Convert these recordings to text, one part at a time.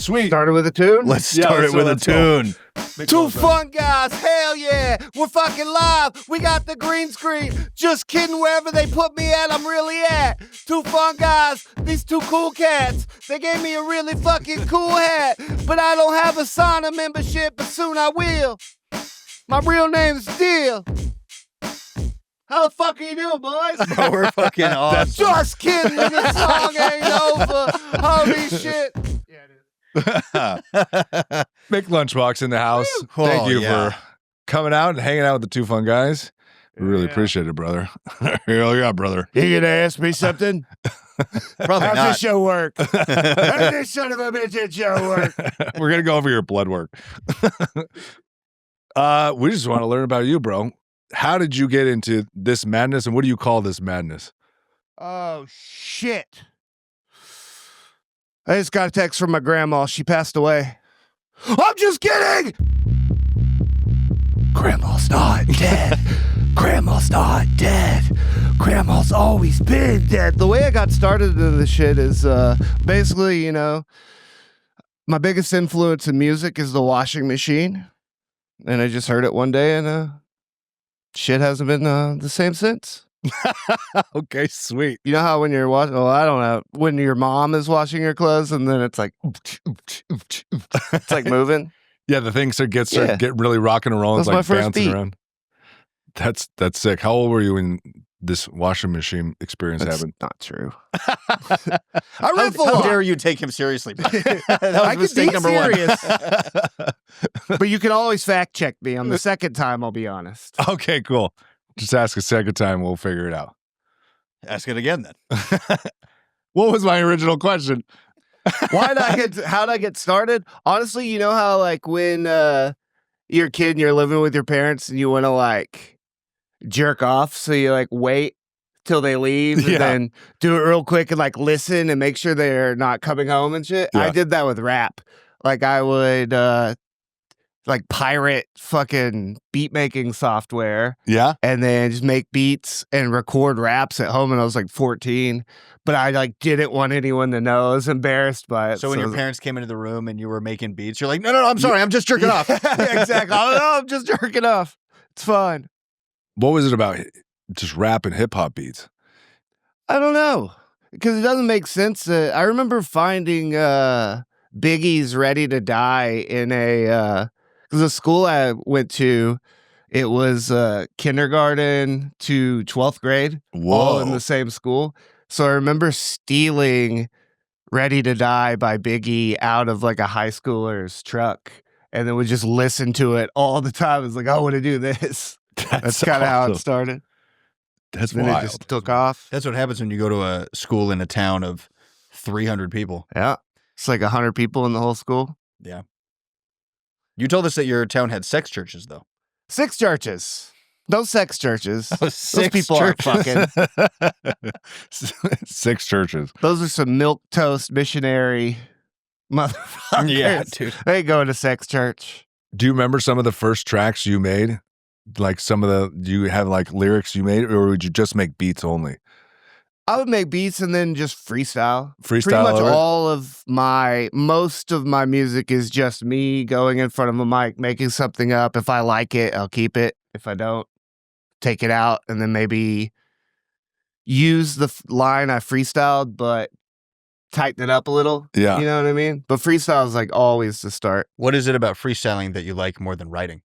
sweet. Started with a tune? Let's start it with a tune. Two fun guys, hell yeah, we're fucking live. We got the green screen. Just kidding, wherever they put me at, I'm really at. Two fun guys, these two cool cats. They gave me a really fucking cool hat, but I don't have a sauna membership, but soon I will. My real name's Deal. How the fuck are you doing, boys? Bro, we're fucking awesome. Just kidding, the song ain't over. Holy shit. Yeah, it is. Big Lunchbox in the house. Woo. Thank Oh, you yeah. for coming out and hanging out with the two fun guys. We really appreciate it, brother. Hell yeah, brother. You gonna ask me something? Probably How's not. this show work? How's this son of a bitch show work? We're going to go over your blood work. We just want to learn about you, bro. How did you get into this madness, and what do you call this madness? Oh, shit. I just got a text from my grandma. She passed away. I'm just kidding! Grandma's not dead. Grandma's not dead. Grandma's always been dead. The way I got started into this shit is basically, you know, my biggest influence in music is the washing machine. And I just heard it one day, and shit hasn't been the same since. Okay, sweet. You know how when you're washing, well, I don't know, when your mom is washing your clothes and then it's like, it's like moving. Yeah, the thing start get really rocking and rolling. That's It's like my first bouncing beat. around. That's sick. How old were you when this washing machine experience That's happened? not true. I riff a How lot. dare you take him seriously, man? That was I can mistake be number serious. one. But you can always fact check me on the second time, I'll be honest. Okay, cool. Just ask a second time. We'll figure it out. Ask it again then. What was my original question? How'd I get started? Honestly, you know how like when you're a kid and you're living with your parents and you want to like jerk off, so you like wait till they leave and Yeah. then do it real quick and like listen and make sure they're not coming home and shit. Yeah. I did that with rap. Like I would like pirate fucking beat making software Yeah. and then just make beats and record raps at home. And I was like 14, but I like didn't want anyone to know. I was embarrassed by it. So when I your was- parents came into the room and you were making beats, you're like, no, I'm sorry. I'm just jerking off. Yeah, exactly. Oh, no, I'm just jerking off. It's fun. What was it about just rap and hip hop beats? I don't know, because it doesn't make sense. I remember finding Biggie's "Ready to Die" in because the school I went to, it was kindergarten to 12th grade, all in the same school. So I remember stealing "Ready to Die" by Biggie out of like a high schooler's truck, and then would just listen to it all the time. It's like, I want to do this. That's kind of how it awesome. started. That's Then wild. it just took off. That's what happens when you go to a school in a town of 300 people. Yeah. It's like 100 people in the whole school. Yeah. You told us that your town had sex churches, though. 6 churches. No sex churches. Those 6 people aren't fucking. 6 churches. Those are some milquetoast missionary motherfuckers. Yeah, dude. They ain't going to sex church. Do you remember some of the first tracks you made? Like do you have like lyrics you made, or would you just make beats only? I would make beats and then just freestyle. Freestyle Pretty much over it? most of my music is just me going in front of a mic, making something up. If I like it, I'll keep it. If I don't, take it out and then maybe use the line I freestyled, but tighten it up a little. Yeah. You know what I mean? But freestyle is like always the start. What is it about freestyling that you like more than writing?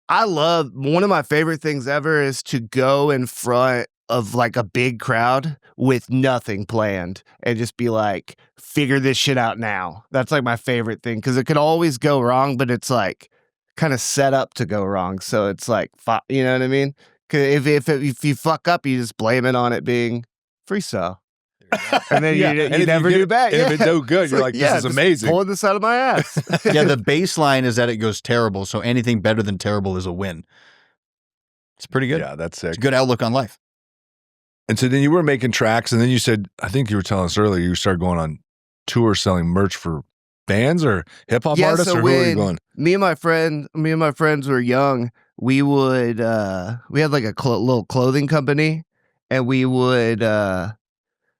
One of my favorite things ever is to go in front of like a big crowd with nothing planned and just be like, figure this shit out now. That's like my favorite thing, because it could always go wrong, but it's like kind of set up to go wrong. So it's like, you know what I mean? 'Cause if you fuck up, you just blame it on it being freestyle. And then Yeah, you and if never you do back. And if it do good, It's you're like, this is just amazing. pulling this out of my ass. Yeah, the baseline is that it goes terrible, so anything better than terrible is a win. It's pretty good. Yeah, that's sick. It's a good outlook on life. And so then you were making tracks, and then you said, I think you were telling us earlier, you started going on tour selling merch for bands or hip hop artists, so or who were you when going? me and my friends were young, we would we had like a little clothing company, and we would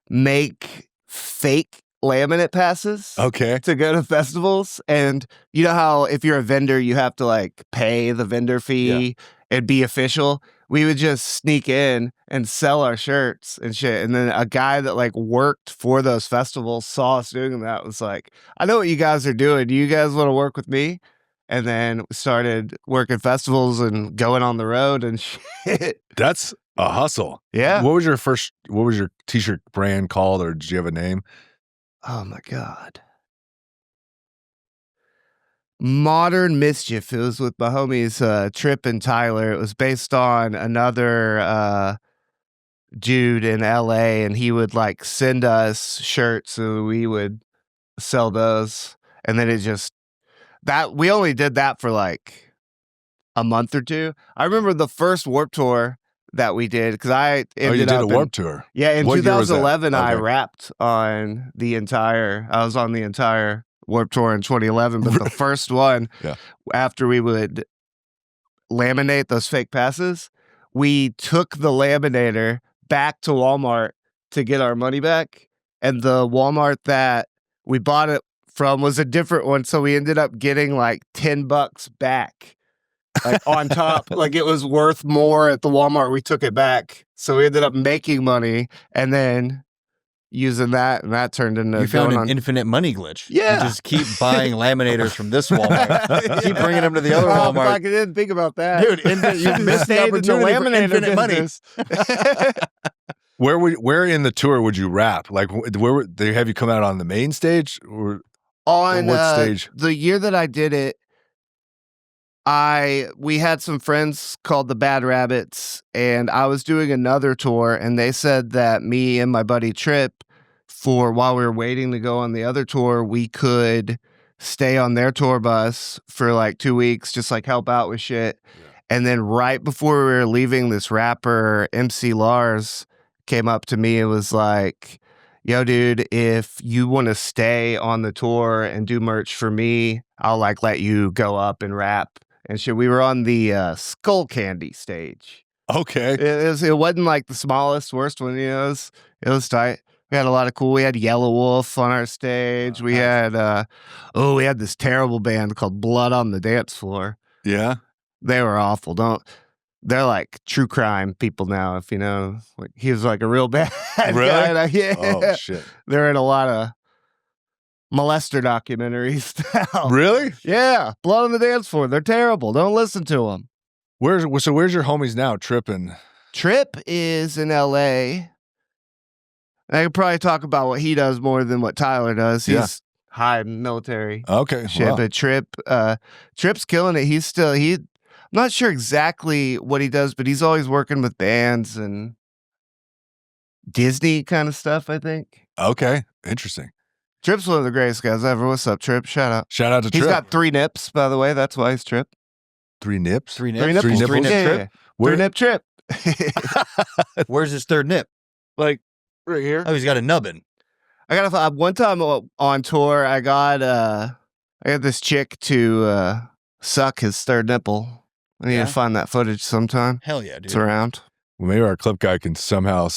make fake laminate passes. Okay. To go to festivals. And you know how if you're a vendor, you have to like pay the vendor fee and be official. We would just sneak in and sell our shirts and shit. And then a guy that like worked for those festivals saw us doing that, was like, I know what you guys are doing. Do you guys want to work with me? And then started working festivals and going on the road and shit. That's a hustle. Yeah. What was your t-shirt brand called, or did you have a name? Oh my God. Modern Mischief. It was with my homies Trip and Tyler. It was based on another dude in LA, and he would like send us shirts, so we would sell those. And then it just we only did that for like a month or two. I remember the first Warped Tour that we did, because I ended did up a Warped Tour. Yeah, in What year was that? 2011, I Okay. rapped on I was on the entire Warped Tour in 2011, but the first one, after we would laminate those fake passes, we took the laminator back to Walmart to get our money back. And the Walmart that we bought it from was a different one. So we ended up getting like $10 back, like on top. Like it was worth more at the Walmart. We took it back. So we ended up making money and then using that, and that turned into You found an infinite money glitch. Yeah. You just keep buying laminators from this Walmart. Keep bringing them to the other Oh, Walmart. fuck, I didn't think about that. Dude, you missed the Stayed in the opportunity for laminator infinite money. business. Where in the tour would you rap? Like, where they have you come out on the main stage, or On what stage? The year that I did it, we had some friends called the Bad Rabbits, and I was doing another tour, and they said that me and my buddy Trip, while we were waiting to go on the other tour, we could stay on their tour bus for like 2 weeks, just like help out with shit. And then right before we were leaving, this rapper MC Lars came up to me and was like, yo, dude, if you want to stay on the tour and do merch for me, I'll like let you go up and rap and shit. We were on the Skull Candy stage. Okay. It wasn't like the smallest, worst one, you know. It was tight. We had a lot of cool. We had Yellow Wolf on our stage. We had we had this terrible band called Blood on the Dance Floor. Yeah. They were awful. They're like true crime people now, if you know. Like, he was like a real bad Really? guy. Yeah. Oh shit. They're in a lot of molester documentaries now. Really? Yeah. Blood on the Dance Floor. They're terrible. Don't listen to them. Where's your homies now? Tripping. Trip is in LA. I could probably talk about what he does more than what Tyler does. He's high military. Okay. Shit, Wow. but Trip's killing it. I'm not sure exactly what he does, but he's always working with bands and Disney kind of stuff, I think. Okay. Interesting. Trip's one of the greatest guys ever. What's up, Trip? Shout out. Shout out to He's Trip. got 3 nips, by the way. That's why he's Trip. 3 nips. 3 Three nips. nipples. 3 nip Yeah, trip. yeah. Where- 3 nip Trip. Where's his third nip? Like right here. Oh, he's got a nubbin. I got one time on tour. I got this chick to suck his third nipple. I need to find that footage sometime. Hell yeah, dude. It's around. Well, maybe our clip guy can somehow.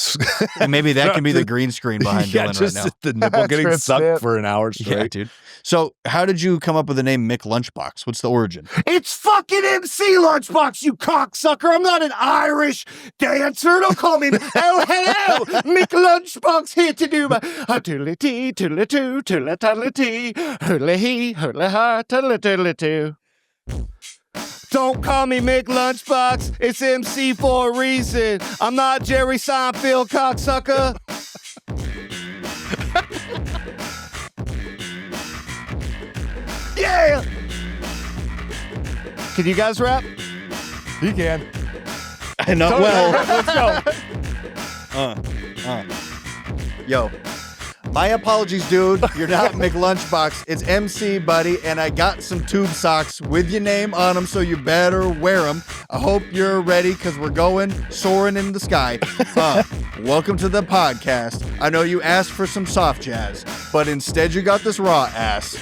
And maybe that can be the green screen behind Dylan just right now. the nipple getting Trip sucked nip. for an hour straight. Yeah, dude. So, how did you come up with the name Mick Lunchbox? What's the origin? It's fucking MC Lunchbox, you cocksucker. I'm not an Irish dancer. Don't call me. Oh, hello. Mick Lunchbox here to do my toodly-tee, toodly-too, toodly-toodly-tee, hurly-hee, hurly-ha, toodly-toodly-too. Don't call me Mick Lunchbox. It's MC for a reason. I'm not Jerry Seinfeld, cocksucker. Yeah. Can you guys rap? He can. Not well. Let's go. Yo. My apologies, dude. You're not Mick Lunchbox. It's MC, buddy, and I got some tube socks with your name on them, so you better wear them. I hope you're ready, because we're going soaring in the sky. Welcome to the podcast. I know you asked for some soft jazz, but instead you got this raw ass.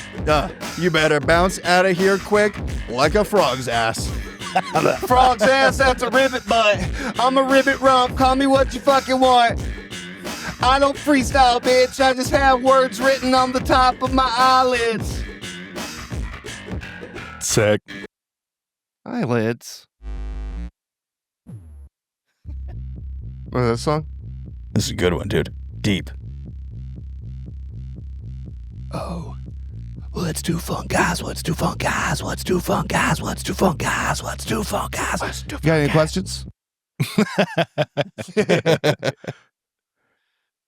You better bounce out of here quick, like a frog's ass. Frog's ass, that's a ribbit butt. I'm a ribbit rump. Call me what you fucking want. I don't freestyle, bitch. I just have words written on the top of my eyelids. Sick. Eyelids. What is that song? This is a good one, dude. Deep. Oh. What's too fun, guys? What's too fun, guys? What's too fun, guys? What's too fun, guys? What's too fun, guys? What's too fun, got any questions?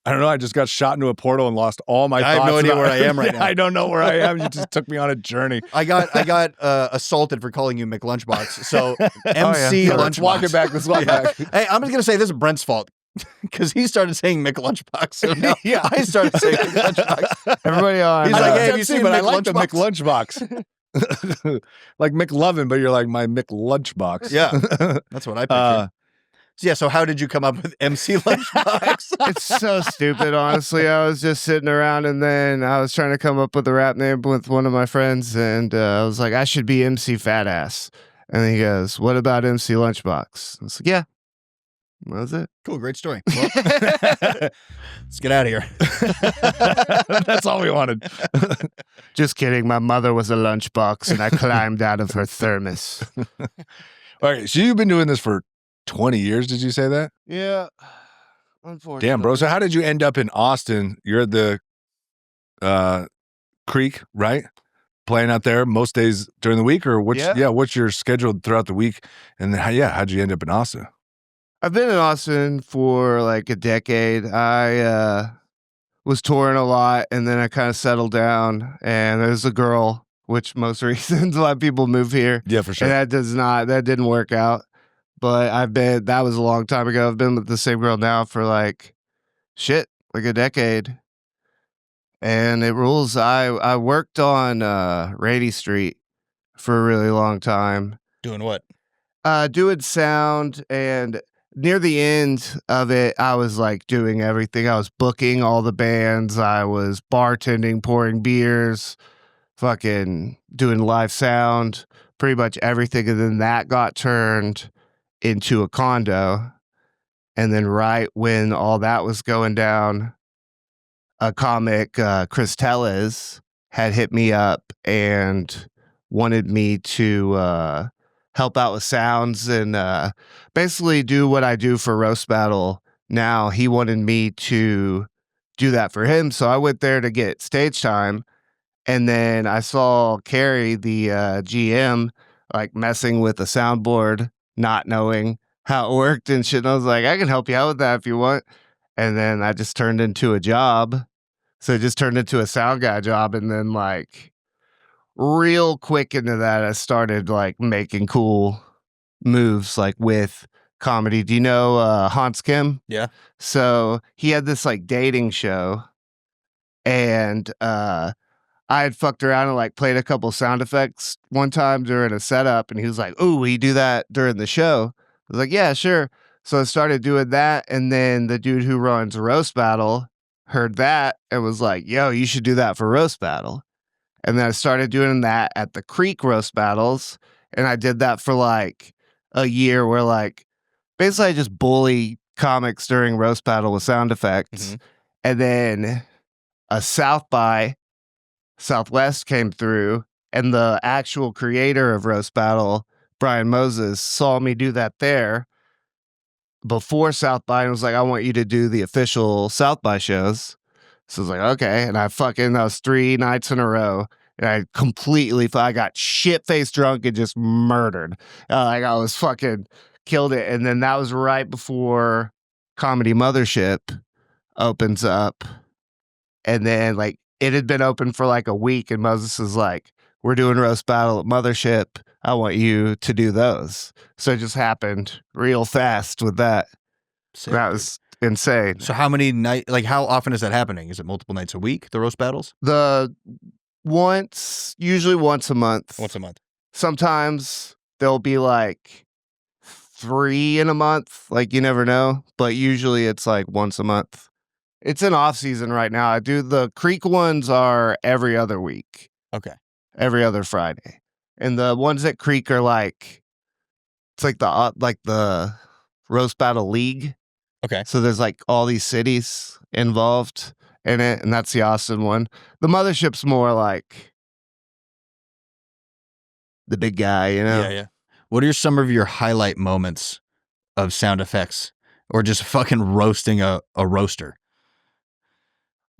I don't know. I just got shot into a portal and lost all my thoughts. I have no idea about- where I am right now. I don't know where I am. You just took me on a journey. I got assaulted for calling you McLunchbox. So MC Yeah, Lunchbox. let's walk it back. Let's walk Yeah. back. Hey, I'm just gonna say this is Brent's fault because he started saying McLunchbox. So now Yeah. I started saying McLunchbox. Everybody on. He's like, hey, have you MC, seen but I like the McLunchbox? McLunchbox. Like McLovin, but you're like my McLunchbox. Yeah, that's what I pictured. So how did you come up with MC Lunchbox? It's so stupid, honestly. I was just sitting around and then I was trying to come up with a rap name with one of my friends, and I was like, I should be MC Fat Ass. And he goes, what about MC Lunchbox? I was like, yeah. That was it. Cool, great story. Well, let's get out of here. That's all we wanted. Just kidding. My mother was a lunchbox and I climbed out of her thermos. All right. So you've been doing this for 20 years. Did you say that? Yeah. Unfortunately. Damn, bro. So how did you end up in Austin? You're at the Creek, right? Playing out there most days during the week, or what's what's your schedule throughout the week? And then how'd you end up in Austin? I've been in Austin for like a decade. I was touring a lot, and then I kind of settled down. And there's a girl, which most reasons a lot of people move here. Yeah, for sure. And that didn't work out. But that was a long time ago. I've been with the same girl now for like a decade. And it rules. I worked on Rady Street for a really long time. Doing what? Doing sound, and near the end of it, I was like doing everything. I was booking all the bands. I was bartending, pouring beers, fucking doing live sound, pretty much everything. And then that got turned into a condo. And then right when all that was going down, a comic, Chris Tellez, had hit me up and wanted me to help out with sounds and basically do what I do for Roast Battle now. He wanted me to do that for him. So I went there to get stage time. And then I saw Carrie, the GM, like messing with the soundboard, not knowing how it worked and shit. And I was like, I can help you out with that if you want. And then I just turned into a job. So it just turned into a sound guy job. And then like real quick into that, I started like making cool moves like with comedy. Do you know Hans Kim? Yeah. So he had this like dating show, and I had fucked around and like played a couple sound effects one time during a setup, and he was like, "Oh, will you do that during the show?" I was like, "Yeah, sure." So I started doing that, and then the dude who runs Roast Battle heard that and was like, "Yo, you should do that for Roast Battle." And then I started doing that at the Creek Roast Battles, and I did that for like a year, where like basically I just bully comics during Roast Battle with sound effects. And then a South by Southwest came through, and the actual creator of Roast Battle, Brian Moses, saw me do that there before South by and was like, I want you to do the official South by shows. So I was like, okay. And that was 3 nights in a row. And I got shit-faced drunk and just murdered. Like I was fucking killed it. And then that was right before Comedy Mothership opens up. And then like it had been open for like a week, and Moses is like, we're doing Roast Battle at Mothership. I want you to do those. So it just happened real fast with that. Sick, That dude. was insane. So how often is that happening? Is it multiple nights a week, the roast battles? Usually once a month. Once a month. Sometimes there'll be like 3 in a month. Like you never know, but usually it's like once a month. It's in off season right now. I do the Creek ones are every other week. Okay. Every other Friday. And the ones at Creek are like, it's like the Roast Battle League. Okay. So there's like all these cities, involved in it, and that's the Austin one. The Mothership's more like the big guy, you know? Yeah. What are some of your highlight moments of sound effects or just fucking roasting a roaster?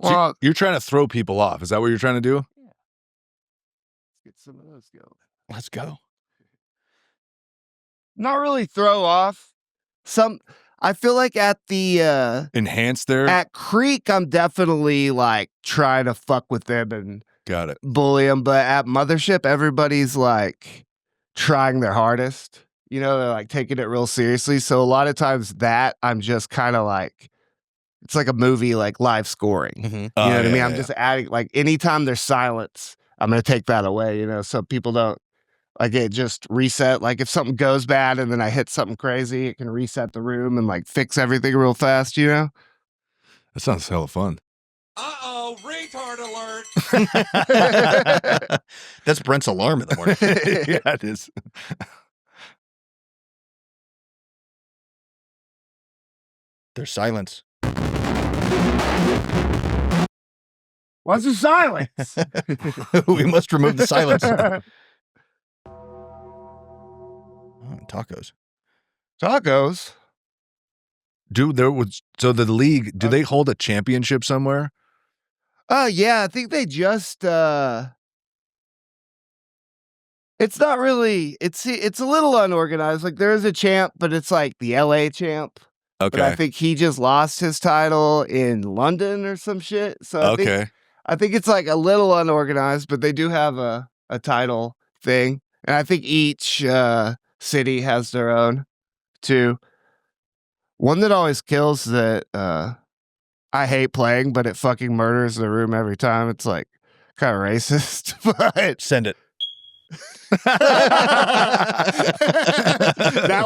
So Well, you're trying to throw people off. Is that what you're trying to do? let's get some of those going. Let's go. Not really throw off. I feel like at the Enhance there. at Creek, I'm definitely like trying to fuck with them and Got it. bully them, but at Mothership, everybody's like trying their hardest. You know, they're like taking it real seriously. So a lot of times that I'm just kind of like, it's like a movie, like live scoring. Mm-hmm. You know what I mean? I'm just adding, like, anytime there's silence, I'm going to take that away, you know, so people don't, like, it just reset. Like, if something goes bad and then I hit something crazy, it can reset the room and, like, fix everything real fast, you know? That sounds hella fun. Uh-oh, retard alert. That's Brent's alarm in the morning. Yeah, it is. There's silence. What's the silence? We must remove the silence. Oh, tacos. Tacos. Dude, so the league, do they hold a championship somewhere? Yeah, I think they just it's not really, it's a little unorganized. Like, there is a champ, but it's like the LA champ. Okay. But I think he just lost his title in London or some shit. So I think it's like a little unorganized, but they do have a title thing. And I think each city has their own too. One that always kills that I hate playing, but it fucking murders the room every time. It's like kind of racist, but Send it. that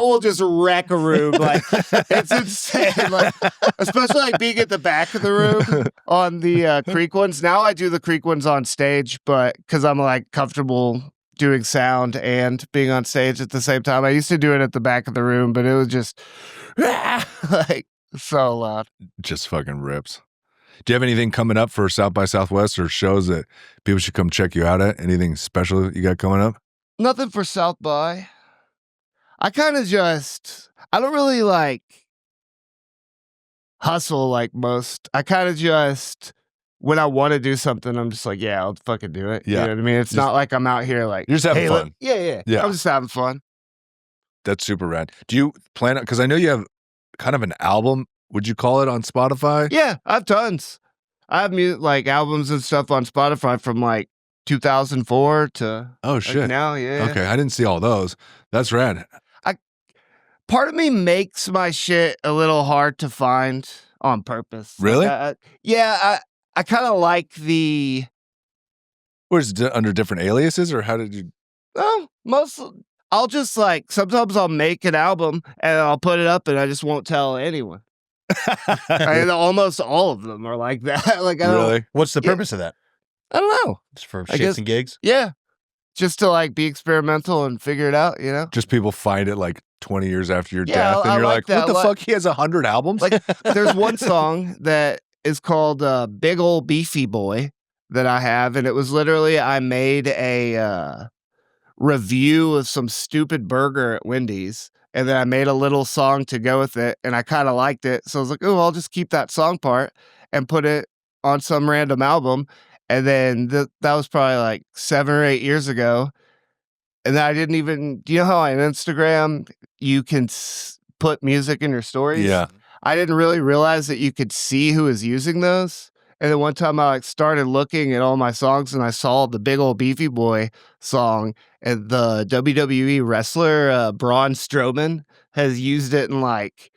will just wreck a room. Like, it's insane. Like, especially like being at the back of the room on the Creek ones. Now I do the Creek ones on stage, but because I'm like comfortable doing sound and being on stage at the same time. I used to do it at the back of the room, but it was just like so loud. Just fucking rips. Do you have anything coming up for South by Southwest or shows that people should come check you out at? Anything special you got coming up? Nothing for South by. I kind of I don't really like hustle like most. I kind of just, when I want to do something, I'm just like, yeah, I'll fucking do it. Yeah. You know what I mean? It's not like I'm out here like, You're just having hey, fun. Yeah. I'm just having fun. That's super rad. Do you plan on, because I know you have kind of an album, would you call it, on Spotify? Yeah, I have tons. I have like albums and stuff on Spotify from like 2004 to Oh, shit. like now. Yeah. Okay, I didn't see all those. That's rad. Part of me makes my shit a little hard to find on purpose. Really? Like, I kind of like the. Was it under different aliases, or how did you? Oh, I'll just like, sometimes I'll make an album and I'll put it up and I just won't tell anyone. And almost all of them are like that. Like, I don't, Really? What's the Yeah. purpose of that? I don't know. It's for I shits guess- and gigs? Yeah. Just to like be experimental and figure it out, you know? Just people find it like 20 years after your Yeah, death, and I you're like like, that. what the Like- fuck? He has 100 albums? Like, there's one song that is called Big Ol' Beefy Boy that I have. And it was literally, I made a review of some stupid burger at Wendy's. And then I made a little song to go with it. And I kind of liked it. So I was like, oh, I'll just keep that song part and put it on some random album. And then that was probably like 7 or 8 years ago. And then I didn't even, do you know how on Instagram you can put music in your stories? Yeah. I didn't really realize that you could see who is using those. And then one time I like started looking at all my songs and I saw the Big Ol' Beefy Boy song, and the WWE wrestler Braun Strowman has used it in like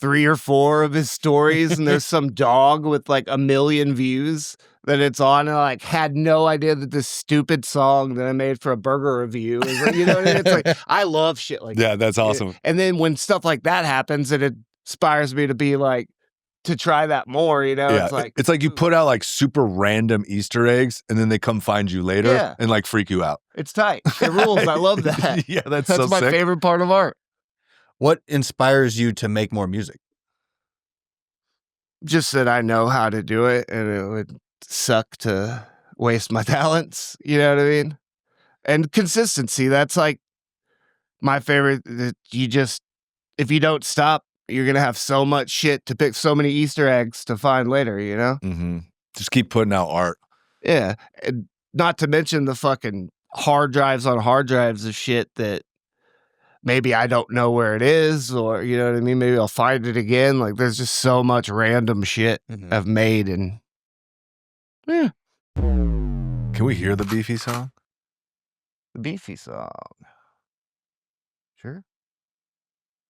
3 or 4 of his stories. And there's some dog with like 1 million views that it's on, and I like had no idea that this stupid song that I made for a burger review is like, you know what I mean? It's like, I love shit like that. Yeah, that's awesome. And then when stuff like that happens, it inspires me to be like, to try that more, you know? Yeah, it's like you put out like super random Easter eggs, and then they come find you later Yeah. and like freak you out. It's tight. It rules. I love that. Yeah, that's That's so my sick. favorite part of art. What inspires you to make more music? just that I know how to do it, and it would suck to waste my talents. You know what I mean? And consistency. That's like my favorite. That if you don't stop, you're gonna have so much shit to pick, so many Easter eggs to find later. You know? Mm-hmm. Just keep putting out art. Yeah. And not to mention the fucking hard drives on hard drives of shit that maybe I don't know where it is, or you know what I mean? Maybe I'll find it again. Like there's just so much random shit I've made, and yeah. Can we hear the Beefy song? The Beefy song. Sure.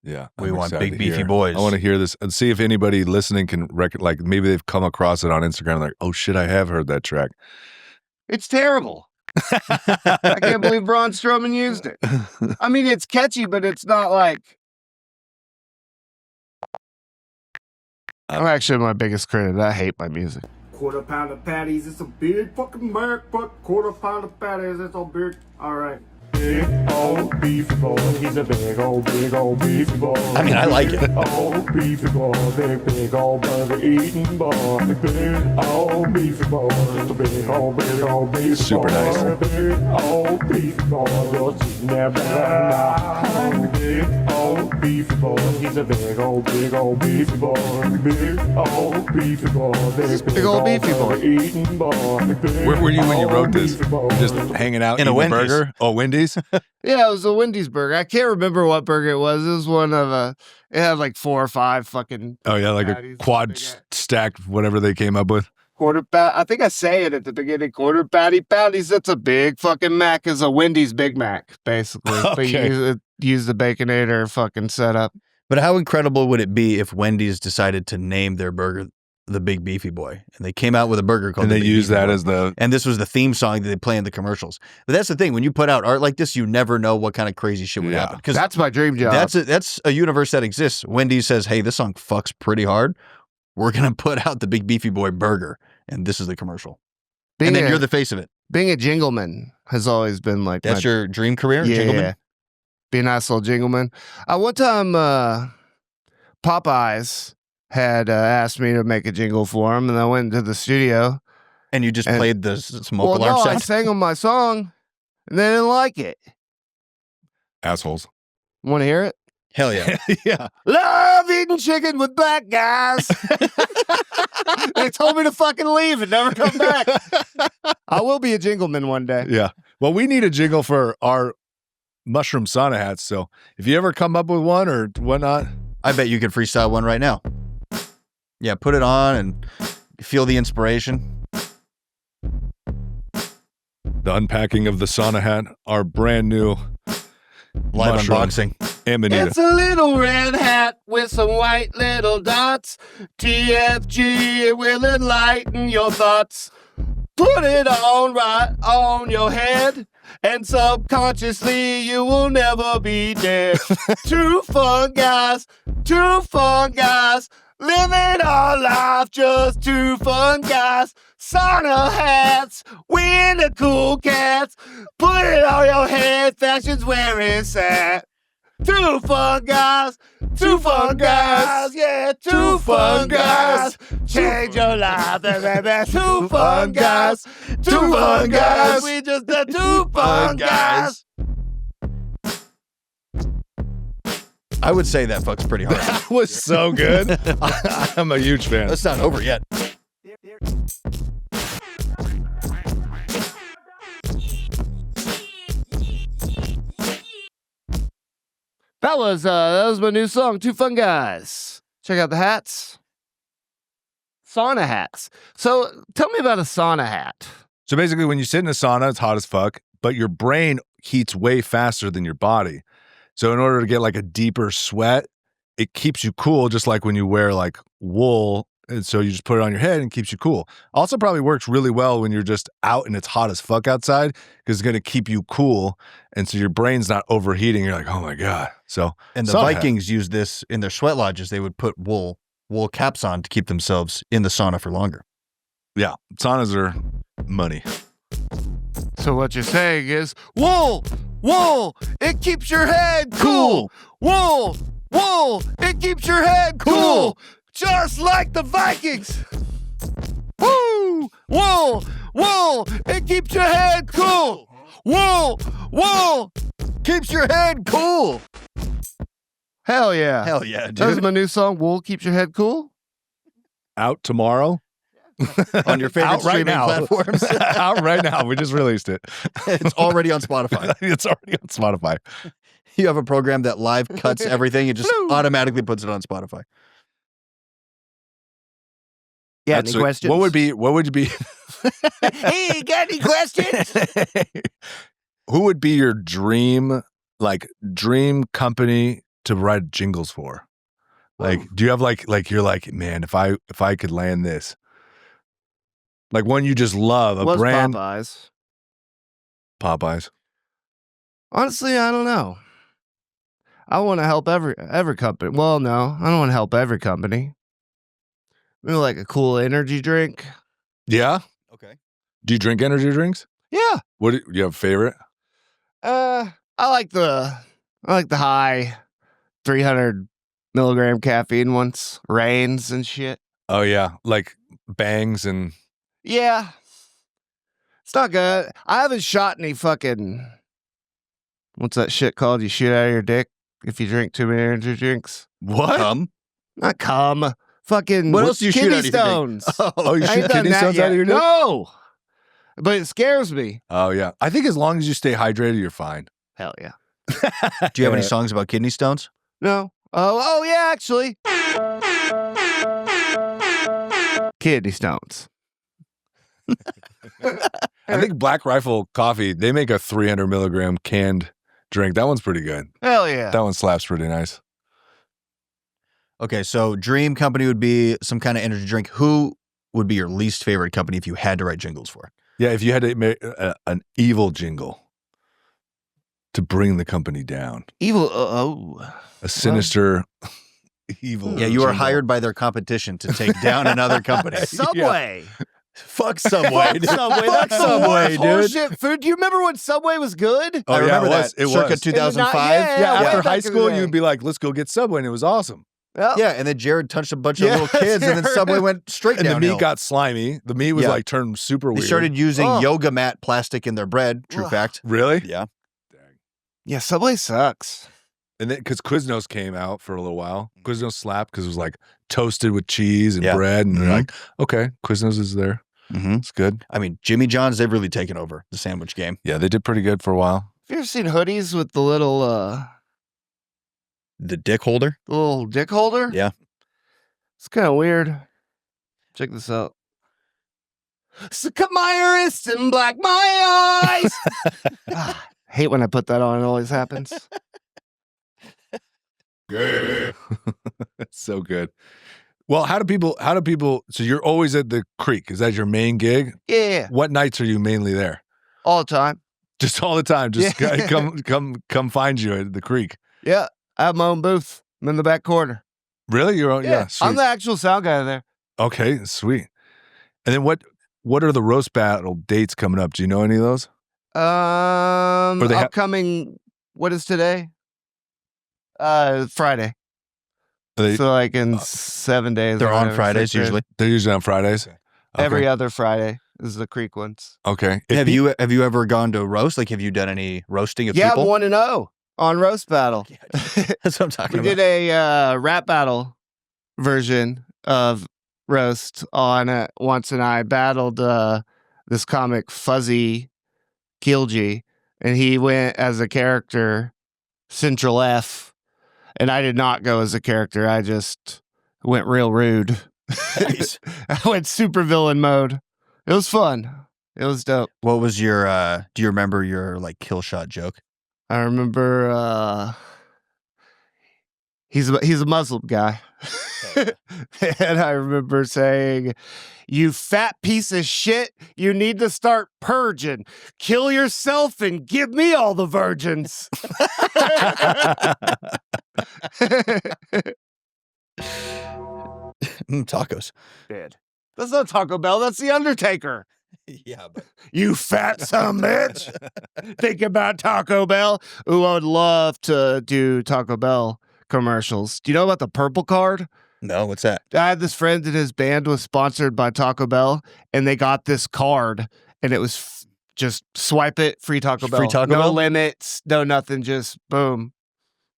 Yeah. We I'm want excited big to beefy hear. boys. I want to hear this and see if anybody listening can like maybe they've come across it on Instagram. Like, oh shit, I have heard that track. It's terrible. I can't believe Braun Strowman used it. I mean, it's catchy, but it's not like. I'm actually my biggest critic. I hate my music. Quarter pound of patties, it's a big fucking Mac, but quarter pound of patties, it's a big. All right. Big old beefy boy, he's a big old beefy boy. I mean, I like it. Big old beefy boy, big old burger eating boy. Big old beefy boy, big old beefy boy. Super nice. Big old beefy boy, you're sitting there better now. Big old beefy boy, he's a big old beefy boy. Big old beefy boy, Big old beefy boy. Eating boy. Where were you when you wrote this? Just hanging out In a eating Wendy's. burger? Oh, Wendy's? Yeah, it was a Wendy's burger. I can't remember what burger it was. It was one of it had like 4 or 5 fucking Oh yeah, like a patties, quad big ass. stacked whatever they came up with. quarter pat. I think I say it at the beginning. Quarter patty patties. That's a big fucking Mac. Is a Wendy's Big Mac, basically. But Okay. you use the Baconator fucking setup. But how incredible would it be if Wendy's decided to name their burger the Big Beefy Boy, and they came out with a burger called And the they Big use Beefy that Boy. as the And this was the theme song that they play in the commercials. But that's the thing: when you put out art like this, you never know what kind of crazy shit would Yeah. happen. Because That's my dream job. that's a universe that exists. Wendy's says, "Hey, this song fucks pretty hard. We're gonna put out the Big Beefy Boy burger, and this is the commercial." being And then a, you're the face of it. being a jingleman has always been like That's my, your dream career, yeah. Jingleman? Be a nice little jingleman. One time, Popeyes had asked me to make a jingle for him, and I went into the studio. And you just And- played the smoke Well, alarm no, I sound. sang them my song, and they didn't like it. assholes. Want to hear it? Hell yeah! Yeah. Love eating chicken with black guys. They told me to fucking leave and never come back. I will be a jingleman one day. Yeah. Well, we need a jingle for our mushroom sauna hats. So if you ever come up with one or whatnot, I bet you could freestyle one right now. Yeah, put it on and feel the inspiration. the unpacking of the sauna hat, our brand new Live mushroom unboxing. amanita. It's a little red hat with some white little dots. TFG will enlighten your thoughts. Put it on right on your head, and subconsciously you will never be dead. Two fun guys, living our life, just two fun guys. Sauna hats, we're the cool cats. Put it on your head, fashion's where it's at. Two fun guys, yeah, two fun guys. Change your life, two fun guys, we just the two fun guys. I would say that fucks pretty hard. That was so good. I'm a huge fan. That's not over yet. That was my new song, Two Fun Guys. Check out the hats. Sauna hats. So tell me about a sauna hat. So basically, when you sit in a sauna, it's hot as fuck, but your brain heats way faster than your body. So in order to get like a deeper sweat, it keeps you cool, just like when you wear like wool. And so you just put it on your head and it keeps you cool. Also probably works really well when you're just out and it's hot as fuck outside because it's going to keep you cool. And so your brain's not overheating. You're like, oh my God. So And the sauna hat. Vikings used this in their sweat lodges. They would put wool caps on to keep themselves in the sauna for longer. Yeah, saunas are money. So what you're saying is, wool, it keeps your head cool. Wool, it keeps your head cool. just like the Vikings. Woo! Wool! Wool! It keeps your head cool. Wool! Wool! Keeps your head cool. Hell yeah. Hell yeah, That was dude. my new song, Wool Keeps Your Head Cool. Out tomorrow. On your favorite Out right streaming now. platforms. Out right now. We just released it. It's already on Spotify. It's already on Spotify. You have a program that live cuts everything. It just automatically puts it on Spotify. Yeah, That's any questions? What would you be? Hey, got any questions? Who would be your dream company to write jingles for? Like, do you have like you're like, man, if I could land this, like one you just love, a What's brand? Popeyes? Popeyes. Honestly, I don't know. I want to help every company. Well, no, I don't want to help every company. Maybe like a cool energy drink. Yeah. Okay. Do you drink energy drinks? Yeah. What do you have a favorite? I like the high 300 milligram caffeine ones, Reigns and shit. Oh yeah, like Bangs and Yeah. It's not good. I haven't shot any fucking, what's that shit called? You shoot out of your dick if you drink too many energy drinks. what? Not cum. Fucking What else do you shoot kidney out of your dick? stones. Oh, you I shoot ain't done kidney that stones out yet. of your dick? No. But it scares me. Oh yeah. I think as long as you stay hydrated, you're fine. Hell yeah. Do you have any songs about kidney stones? No. Oh yeah, actually. Kidney stones. I think Black Rifle Coffee, they make a 300 milligram canned drink. That one's pretty good. Hell yeah. That one slaps pretty nice. Okay, so dream company would be some kind of energy drink. Who would be your least favorite company if you had to write jingles for? Yeah, if you had to make an evil jingle to bring the company down, Evil. Oh. a sinister, evil. Yeah, you are jingle. hired by their competition to take down another company. Subway. Fuck Subway, dude. Subway. Fuck That's Subway, the worst dude. horseshit food. Do you remember when Subway was good? Oh, I yeah, remember it was. that. It Circa was. 2005. Yeah, Yeah, way after back high in the school, day. you'd be like, let's go get Subway. And it was awesome. Yeah, and then Jared touched a bunch of Yeah, little kids, and then Jared. Subway went straight And the downhill. meat got slimy. The meat was Yeah. like turned super They weird. started using Oh. yoga mat plastic in their bread. True Ugh. fact. Really? Yeah. Yeah, Subway sucks. And then because Quiznos came out for a little while, Quiznos slapped because it was like toasted with cheese and Yeah. bread. And Mhm. they're like, okay, Quiznos is there. Mm-hmm. It's good. I mean, Jimmy John's, they've really taken over the sandwich game. Yeah, they did pretty good for a while. Have you ever seen hoodies with the little The dick holder? dick holder? Yeah. It's kind of weird. Check this out. So cut my wrist and black my eyes. Hate when I put that on. It always happens. It's so good. Well, how do people, so you're always at the creek. Is that your main gig? Yeah, What nights are you mainly there? all the time. Just all the time. Just Yeah. come find you at the creek. Yeah, I have my own booth. I'm in the back corner. Really? You're yeah, sweet. I'm the actual sound guy there. Okay, sweet. And then what are the roast battle dates coming up? Do you know any of those? Or they Upcoming. What is today? Friday. Are they, So like in 7 days. They're or on whatever, Fridays 6 days. usually. they're usually on Fridays. Okay. Every other Friday is the creek ones. Okay. If Have you ever gone to roast? Like, have you done any roasting of Yeah, people? I'm 1-0 on roast battle. That's what I'm talking We about. did a rap battle version of roast on it once, and I battled this comic Fuzzy Kilji, and he went as a character Central F, and I did not go as a character. I just went real rude. Nice. I went super villain mode. It was fun. It was dope. What was your, do you remember your, like, kill shot joke? I remember he's a Muslim guy. And I remember saying, "You fat piece of shit, you need to start purging. Kill yourself and give me all the virgins." Tacos. Dead. That's not Taco Bell, that's the Undertaker. Yeah, but You fat son of a bitch. Think about Taco Bell. Ooh, I would love to do Taco Bell commercials. Do you know about the purple card? No, what's that? I had this friend and his band was sponsored by Taco Bell, and they got this card, and it was just swipe it, free Taco Bell. Free Taco no Bell? limits, no nothing, just boom.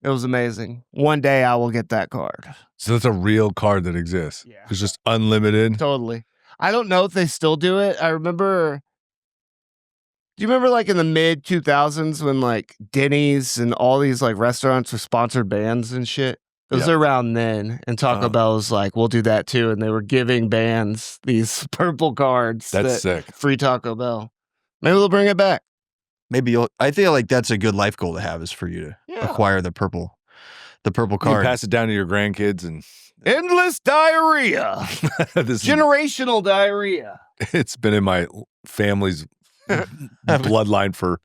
It was amazing. One day I will get that card. So that's a real card that exists. Yeah. It's just unlimited. Totally. I don't know if they still do it. I remember. Do you remember like in the mid 2000s when like Denny's and all these like restaurants were sponsored bands and shit? It was around then, and Taco Bell was like, "We'll do that too," and they were giving bands these purple cards. That's sick. Free Taco Bell. Maybe they'll bring it back. Maybe I feel like that's a good life goal to have, is for you to acquire the purple You card. pass it down to your grandkids, and Endless diarrhea. this is, Generational diarrhea. it's been in my family's bloodline for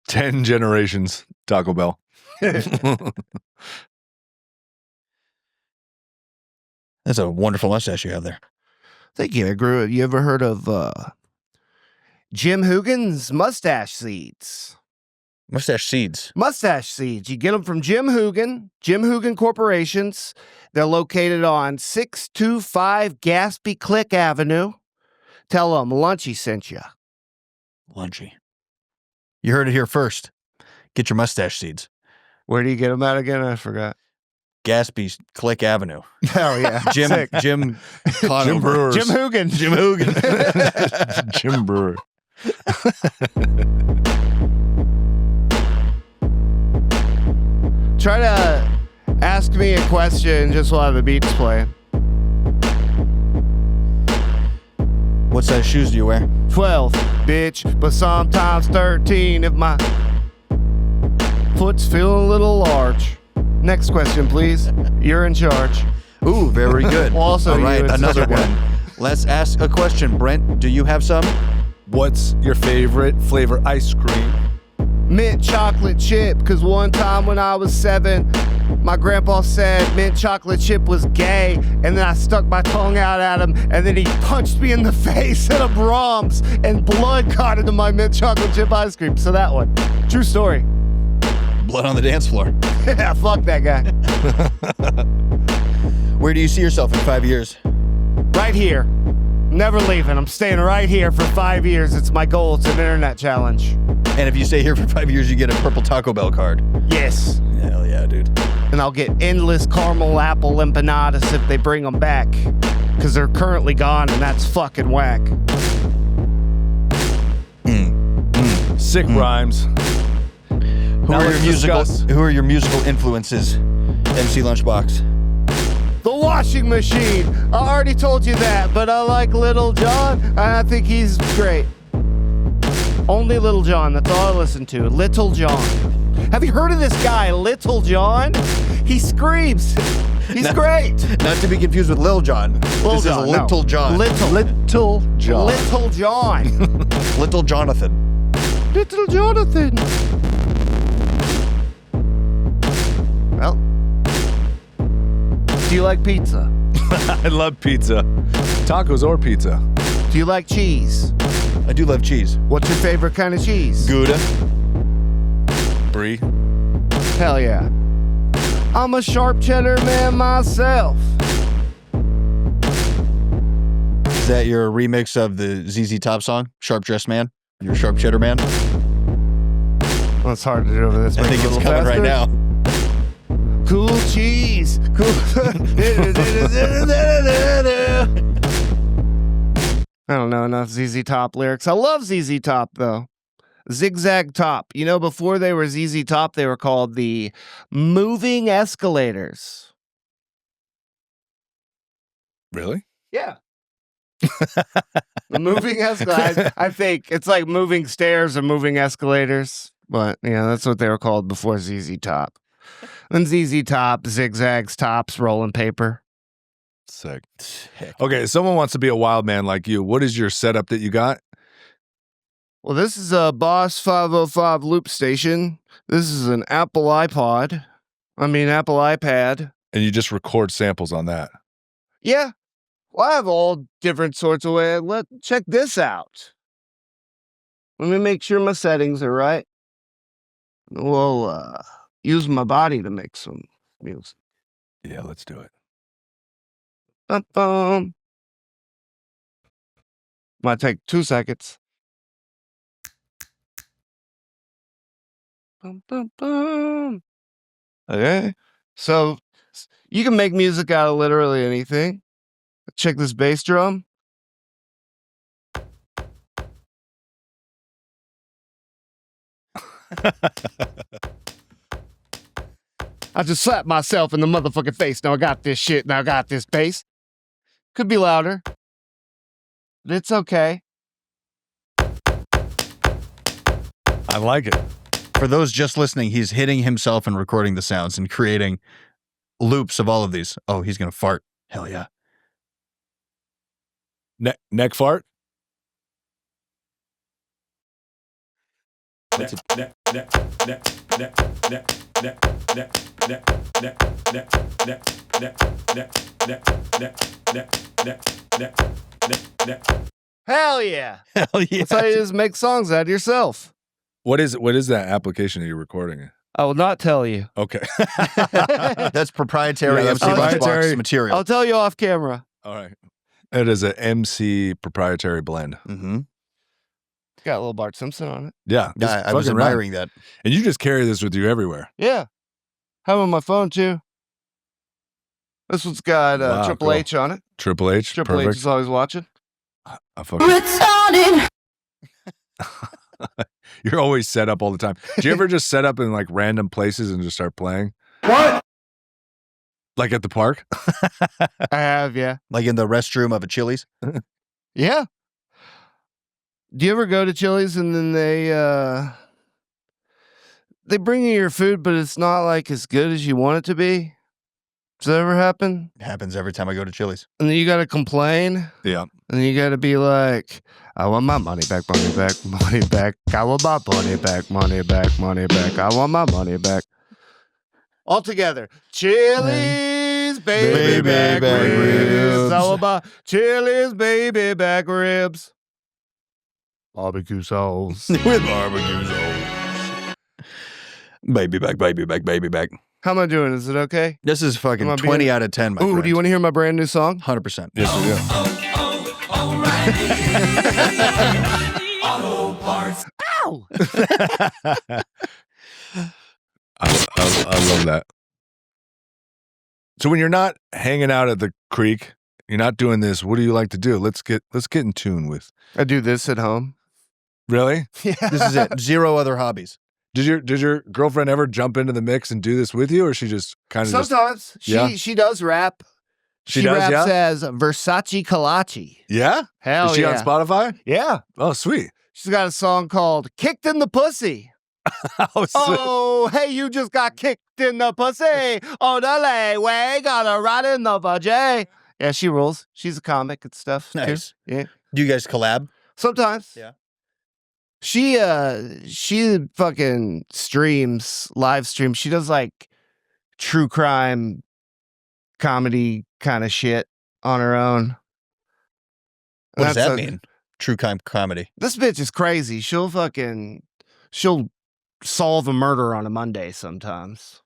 10 generations. Taco Bell. That's a wonderful mustache you have there. Thank you. I grew it. You ever heard of Jim Hoogan's mustache seeds? Mustache seeds. Mustache seeds. You get them from Jim Hoogan Corporations. They're located on 625 Gaspy Click Avenue. Tell them Lunchy sent you. Lunchy. You heard it here first. Get your mustache seeds. Where do you get them at again? I forgot. Gaspy's Click Avenue. Hell yeah. Sick. Jim Jim Brewer. Jim Hoogan. Jim Hoogan. Jim Brewer. Try to ask me a question just while the beat's playing. What size shoes do you wear? 12, bitch, but sometimes 13 if my foot's feeling a little large. Next question, please. You're in charge. Ooh, very good. Well, also all you, right, it's another okay. one. Let's ask a question. Brent, do you have some? What's your favorite flavor ice cream? Mint chocolate chip, because one time when I was 7, my grandpa said mint chocolate chip was gay, and then I stuck my tongue out at him, and then he punched me in the face at a Brahms, and blood got into my mint chocolate chip ice cream. So that one. True story. Blood on the dance floor. Yeah, fuck that guy. Where do you see yourself in 5 years? Right here. Never leaving. I'm staying right here for 5 years. It's my goal. It's an internet challenge. And if you stay here for 5 years, you get a purple Taco Bell card. Yes. Hell yeah, dude. And I'll get endless caramel apple empanadas if they bring them back. Because they're currently gone, and that's fucking whack. Sick rhymes. Who Now are let's discuss. Who are your musical influences, MC Lunchbox? The washing machine. I already told you that, but I like Little John, and I think he's great. Only Little John. That's all I listen to. Little John. Have you heard of this guy, Little John? He screams. He's great. Not to be confused with Lil Jon. This is Little John. Little John. Little John. Little Jonathan. Little Jonathan. Well, do you like pizza? I love pizza. Tacos or pizza. Do you like cheese? I do love cheese. What's your favorite kind of cheese? Gouda. Brie. Hell yeah. I'm a sharp cheddar man myself. Is that your remix of the ZZ Top song, Sharp Dressed Man? You're a sharp cheddar man? Well, it's hard to do over this. I think it's coming right now. Cool cheese. Cool. I don't know enough ZZ Top lyrics. I love ZZ Top, though. Zigzag Top. You know, before they were ZZ Top, they were called the Moving Escalators. Really? Yeah. The moving escalators. I think it's like moving stairs or moving escalators. But yeah, that's what they were called before ZZ Top. Then ZZ Top, Zigzags, Tops, Rolling Paper. Sick. Okay, someone wants to be a wild man like you. What is your setup that you got? Well, this is a Boss 505 loop station. This is an Apple iPad. And you just record samples on that. Yeah. Well, I have all different sorts of ways. Check this out. Let me make sure my settings are right. We'll use my body to make some music. Yeah, let's do it. Bum, bum. Might take 2 seconds. Bum, bum, bum. Okay. So you can make music out of literally anything. Check this bass drum. I just slapped myself in the motherfucking face. Now I got this shit. Now I got this bass. Could be louder. But it's okay. I like it. For those just listening, he's hitting himself and recording the sounds and creating loops of all of these. Oh, he's going to fart. Hell yeah. Neck fart? Hell yeah. Hell yeah. That's how you just make songs out of yourself. What is that application that you're recording in? I will not tell you. Okay. That's proprietary Yeah, that's MC proprietary. Lunchbox material. I'll tell you off camera. All right. It is an MC proprietary blend. Mm-hmm. Got a little Bart Simpson on it. Yeah. it's I was fucking rad. admiring that. And you just carry this with you everywhere. Yeah. Have it on my phone too. This one's got Wow, Triple cool. H on it. Triple H. Triple H Perfect. is always watching. I fucking, you're always set up all the time. Do you ever just set up in like random places and just start playing? What? Like at the park? I have, yeah. Like in the restroom of a Chili's. Yeah. Do you ever go to Chili's and then they bring you your food, but it's not like as good as you want it to be? Does that ever happen? It happens every time I go to Chili's. And then you got to complain? Yeah. And you got to be like, I want my money back, money back, money back. I want my money back, money back, money back. I want my money back. All together. Chili's baby back ribs. I want my Chili's baby back ribs. Barbecue sauce. With barbecue sauce. Baby back, baby back, baby back. How am I doing? Is it okay? This is Am I fucking being- 20 out of 10, my Ooh, friend. do you want to hear my brand new song? 100%. Yes, we do. Ow! I love that. So when you're not hanging out at the creek, you're not doing this. What do you like to do? Let's get in tune with. I do this at home. Really? Yeah. This is it. Zero other hobbies. Did your girlfriend ever jump into the mix and do this with you, or she just kind of just Sometimes Yeah. she does rap. She does, raps yeah? as Versace Kalachi. yeah? Hell Is she yeah. on Spotify? Yeah. Oh, sweet. She's got a song called Kicked in the Pussy. Oh, sweet. Oh, hey, you just got kicked in the pussy. Oh, the way, gotta ride in the vajay. Yeah, she rules. She's a comic and stuff. too. Nice. Yeah. Do you guys collab? Sometimes. Yeah. She fucking live streams. She does like true crime comedy kind of shit on her own. What does That's that a- mean? True crime comedy. This bitch is crazy. She'll solve a murder on a Monday sometimes.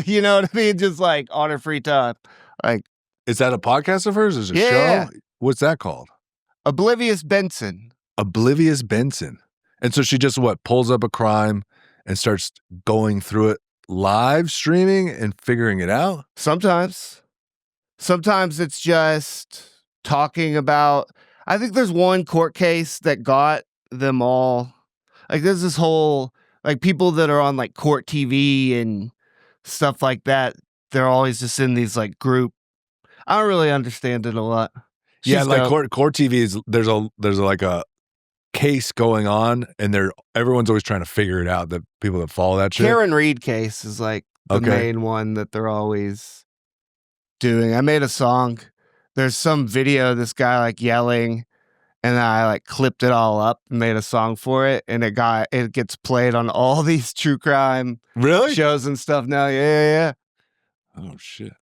You know what I mean? Just like on her free time. Like Is that a podcast of hers? Is it a Yeah. show? What's that called? Oblivious Benson. Oblivious Benson. And so she just pulls up a crime and starts going through it live streaming and figuring it out? Sometimes it's just talking about, I think there's one court case that got them all. Like there's this whole, like people that are on like court TV and stuff like that. They're always just in these like group. I don't really understand it a lot. Yeah, She's like dope. court TV is there's like a case going on and everyone's always trying to figure it out. The people that follow that shit. Karen Reed case is like the Okay. main one that they're always doing. I made a song. There's some video of this guy like yelling, and I like clipped it all up and made a song for it, and it gets played on all these true crime Really? shows and stuff now. Yeah. Oh shit.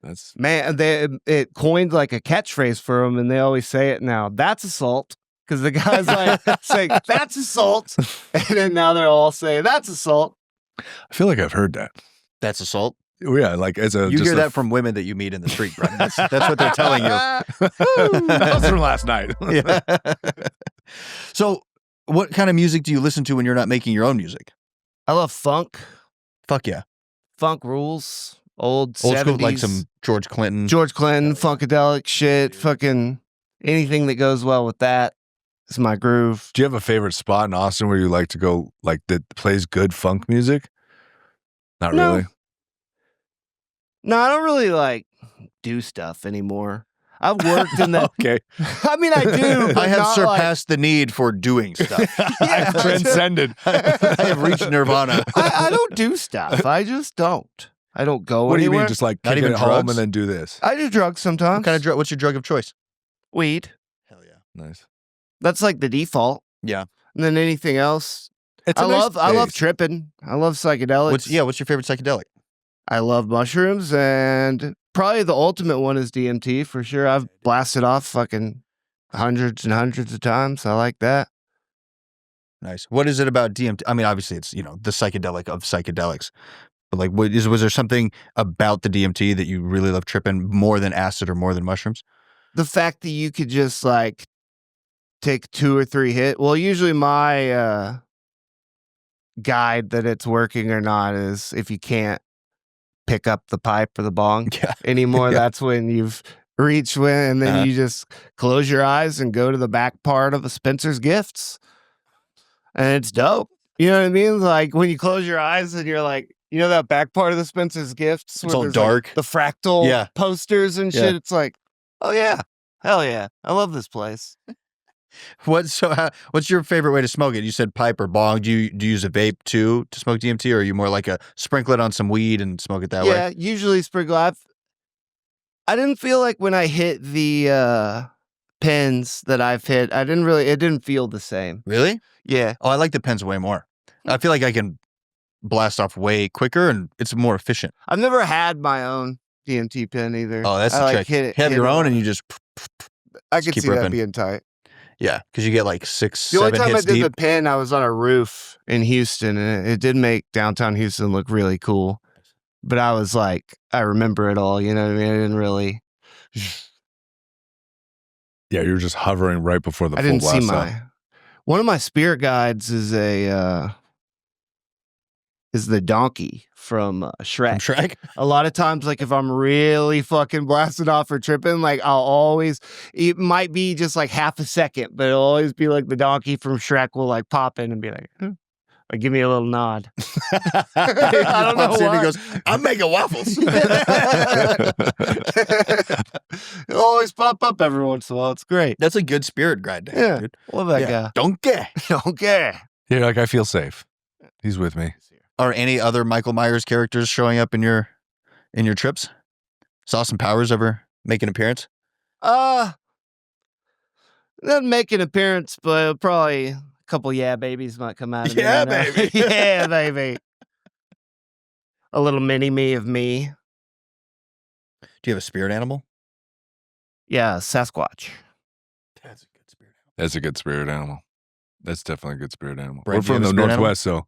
That's Man, it coined like a catchphrase for them, and they always say it now. That's assault. Because the guy's like saying, that's assault. And then now they're all saying, that's assault. I feel like I've heard that. That's assault. Yeah, like as a You just hear a- that from women that you meet in the street, Brett. That's what they're telling you. that was from last night. Yeah. So, what kind of music do you listen to when you're not making your own music? I love funk. Fuck yeah. Funk rules. Old Old 70s. school, like some George Clinton. George Clinton, funkadelic shit, fucking anything that goes well with that is my groove. Do you have a favorite spot in Austin where you like to go, like that plays good funk music? Not No. really. No, I don't really like do stuff anymore. I've worked in the. Okay, I mean, I do. But I have not surpassed the need for doing stuff. I've transcended. I have reached nirvana. I don't do stuff. I just don't. I don't go What do you anywhere. mean? Just like Not kick even it at home drugs? and then do this? I do drugs sometimes. What kind of drug? What's your drug of choice? Weed. Hell yeah. Nice. That's like the default. Yeah. And then anything else. It's I a nice love taste. tripping. I love psychedelics. What's your favorite psychedelic? I love mushrooms, and probably the ultimate one is DMT for sure. I've blasted off fucking hundreds and hundreds of times. I like that. Nice. What is it about DMT? I mean, obviously, it's the psychedelic of psychedelics. But like, was there something about the DMT that you really love tripping more than acid or more than mushrooms? The fact that you could just like take 2 or 3 hits. Well, usually my guide that it's working or not is if you can't pick up the pipe or the bong Yeah. anymore, Yeah. that's when you've reached and then Uh-huh. you just close your eyes and go to the back part of the Spencer's Gifts. And it's dope. You know what I mean? Like when you close your eyes and you're like, you know that back part of the Spencer's Gifts? It's where all there's, like, dark. the fractal Yeah. posters and shit. Yeah. It's like, oh yeah. Hell yeah. I love this place. What's your favorite way to smoke it? You said pipe or bong. Do you use a vape too to smoke DMT, or are you more like a sprinkle it on some weed and smoke it that Yeah, way? usually sprinkle. I didn't feel like when I hit the pens that I've hit, it didn't feel the same. Really? Yeah. Oh, I like the pens way more. I feel like I can blast off way quicker and it's more efficient. I've never had my own DMT pen either. Oh, that's I the like trick. hit Have it your own on- and you just I could keep see that ripping. being tight. yeah, because you get like 6, The only 7 time I hits did deep. the pen, I was on a roof in Houston, and it did make downtown Houston look really cool. But I was like, I remember it all. You know what I mean? I didn't really. Yeah, you're just hovering right before the I full didn't see blast off. my. One of my spirit guides is the donkey from Shrek. From Shrek. A lot of times, like if I'm really fucking blasted off or tripping, like it might be just like half a second, but it'll always be like the donkey from Shrek will like pop in and be like, "Huh," or give me a little nod. I don't know Pops in and why. he goes, I'm making waffles. It'll always pop up every once in a while. It's great. That's a good spirit guide to have, Yeah. dude. Love that Yeah. guy. Donkey. Don't care. You're like, I feel safe. He's with me. Are any other Michael Myers characters showing up in your trips? Saw Austin Powers ever make an appearance? Doesn't make an appearance, but probably a couple babies might come out of me. Yeah, I know. baby. Yeah, baby. A little mini me of me. Do you have a spirit animal? Yeah, Sasquatch. That's a good spirit animal. That's a good spirit animal. That's definitely a good spirit animal. Brent, We're do you from have the a spirit Northwest, so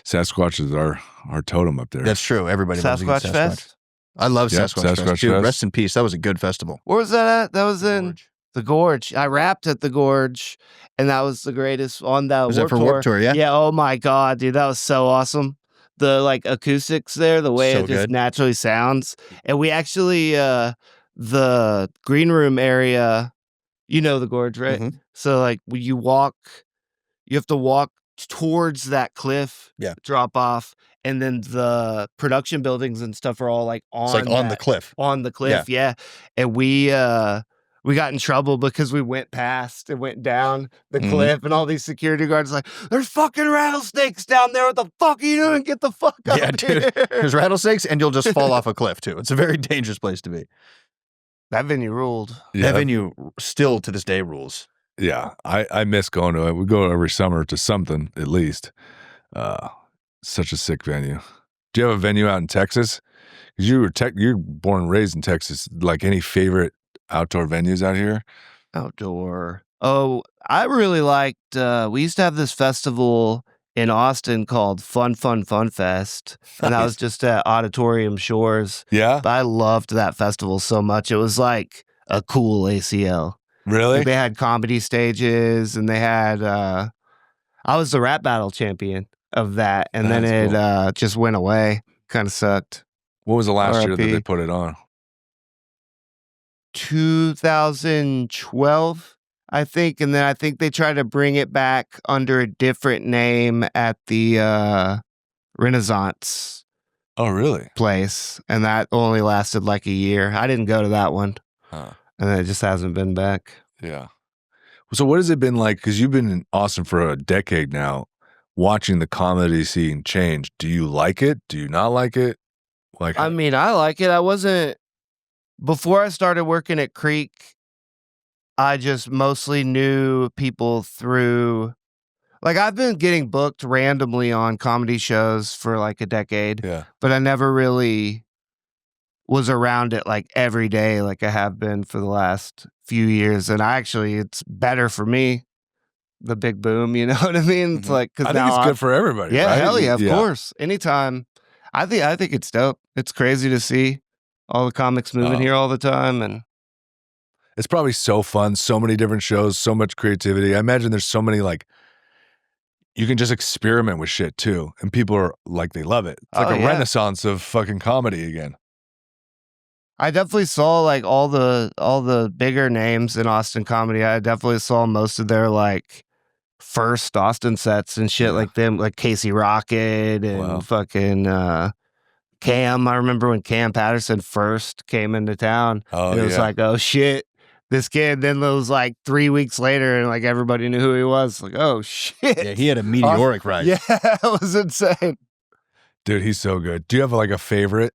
Sasquatch is our totem up there. That's true. Everybody loves a good Sasquatch Fest? I love Yeah, Sasquatch Fest. Sasquatch Dude, Fest. rest in peace. That was a good festival. Where was that at? That was in the Gorge. I rapped at the Gorge, and that was the greatest on that Was that Warped for Warped Tour? Yeah. Yeah, oh my God, dude, that was so awesome. The like acoustics there, the way So it just good. naturally sounds. And we actually the green room area, you know the Gorge, right? Mhm. So like when you have to walk towards that cliff, Yeah. drop off, and then the production buildings and stuff are all like on It's like on the that- cliff. on the cliff, yeah. And we got in trouble because we went past and went down the Mhm. cliff, and all these security guards like, "There's fucking rattlesnakes down there. What the fuck are you doing? Get the fuck out Yeah, of dude. here!" There's rattlesnakes and you'll just fall off a cliff too. It's a very dangerous place to be. That venue ruled. Yeah, That venue still to this day rules. yeah. I miss going to it. We go every summer to something at least. Such a sick venue. Do you have a venue out in Texas? Because you're born and raised in Texas. Like any favorite outdoor venues out here? Outdoor. Oh, I really liked. We used to have this festival in Austin called Fun Fest. And that was just at Auditorium Shores. Yeah, But I loved that festival so much. It was like a cool ACL. really. Like they had comedy stages and they had, I was the rap battle champion of that. And then That's it just went away. Kind of sucked. What was the last year that RIP. they put it on? 2012, I think. And then I think they tried to bring it back under a different name at the Renaissance Oh, really? place. And that only lasted like a year. I didn't go to that one. Huh. And then it just hasn't been back. Yeah. So what has it been like? Because you've been in Austin for a decade now, watching the comedy scene change. Do you like it? Do you not like it? Like, I mean, I like it. I wasn't, before I started working at Creek, I just mostly knew people through, like, I've been getting booked randomly on comedy shows for like a decade, yeah. but I never really was around it like every day like I have been for the last few years. And it's better for me, the big boom, you know what I mean? It's like, because I think now it's good for everybody. yeah, right? hell yeah, of course. Anytime. I think it's dope. It's crazy to see all the comics moving here all the time. And It's probably so fun. So many different shows, so much creativity. I imagine there's so many, like, you can just experiment with shit too. And people are like, they love it. It's like a renaissance of fucking comedy again. I definitely saw like all the bigger names in Austin comedy. I definitely saw most of their like first Austin sets and shit like them, like Casey Rocket and fucking Cam. I remember when Cam Patterson first came into town. Oh, and it was like, oh shit, this kid. Then it was like 3 weeks later and like everybody knew who he was. Like, oh shit. Yeah, he had a meteoric rise. Yeah, it was insane. Dude, he's so good. Do you have like a favorite?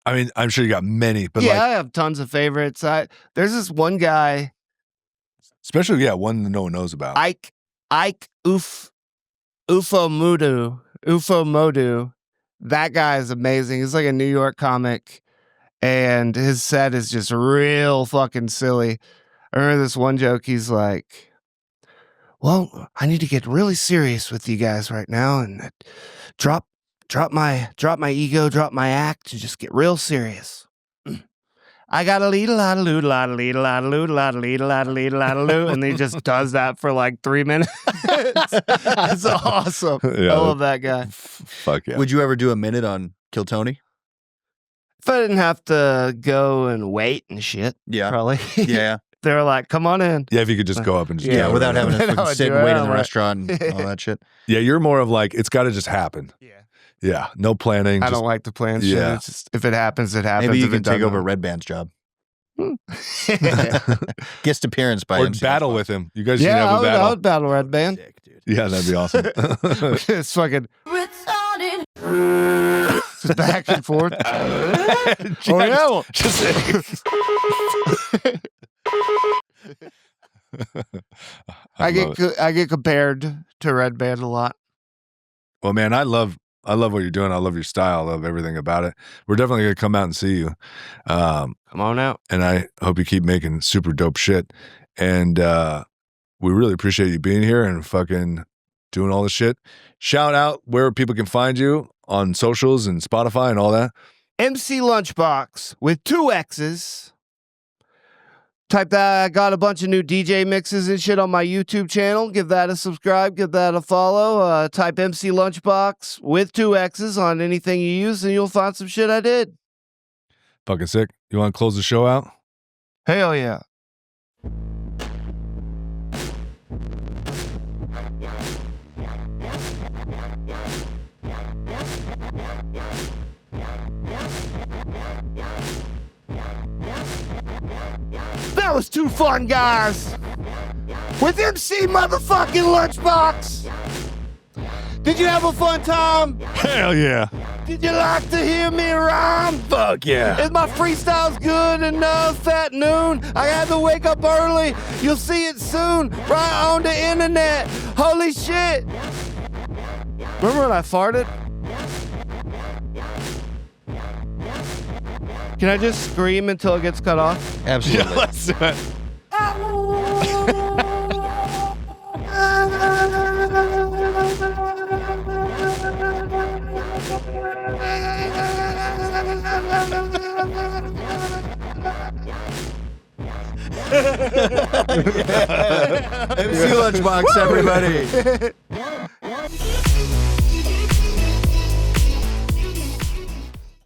I mean, I'm sure you got many, but I have tons of favorites. There's this one guy, especially, one that no one knows about. Ike Ufomodu. That guy is amazing. He's like a New York comic, and his set is just real fucking silly. I remember this one joke. He's like, "Well, I need to get really serious with you guys right now, and drop my ego, drop my act, and just get real serious. I got a lead a lot of loo, and he just does that for like 3 minutes. It's awesome. Yeah, I love that guy. Fuck yeah. Would you ever do a minute on Kill Tony? If I didn't have to go and wait and shit, Yeah. probably. Yeah. They were like, "Come on in." Yeah, if you could just go up and just Yeah, go without over having there. to I fucking would sit do and wait it. in the Right. restaurant and all that shit. Yeah, you're more of like, it's got to just happen. Yeah. Yeah, no planning. I just, don't like to plan shit. Yeah. It's just, if it happens, it happens. Maybe you If can it take over doesn't- Red Band's job. Yeah, Guest appearance by or MC battle Lunchbox. with him. You guys should have I a battle. would battle Red Band. Sick, dude. Yeah, that'd be awesome. It's fucking just back and forth. Oh yeah, well, I get compared to Red Band a lot. Well, man, I love what you're doing. I love your style. I love everything about it. We're definitely gonna come out and see you. Come on out. And I hope you keep making super dope shit. And we really appreciate you being here and fucking doing all this shit. Shout out where people can find you on socials and Spotify and all that. MC Lunchbox with 2 X's. Type that. I got a bunch of new DJ mixes and shit on my YouTube channel. Give that a subscribe. Give that a follow. Type MC Lunchbox with 2 X's on anything you use, and you'll find some shit I did. Fucking sick. You want to close the show out? Hell yeah. That was too fun, guys. With MC motherfucking Lunchbox. Did you have a fun time? Hell yeah. Did you like to hear me rhyme? Fuck yeah. Is my freestyles good enough at noon? I had to wake up early. You'll see it soon, right on the internet. Holy shit. Remember when I farted? Can I just scream until it gets cut off? Absolutely. Let's do it. MC Lunchbox, everybody.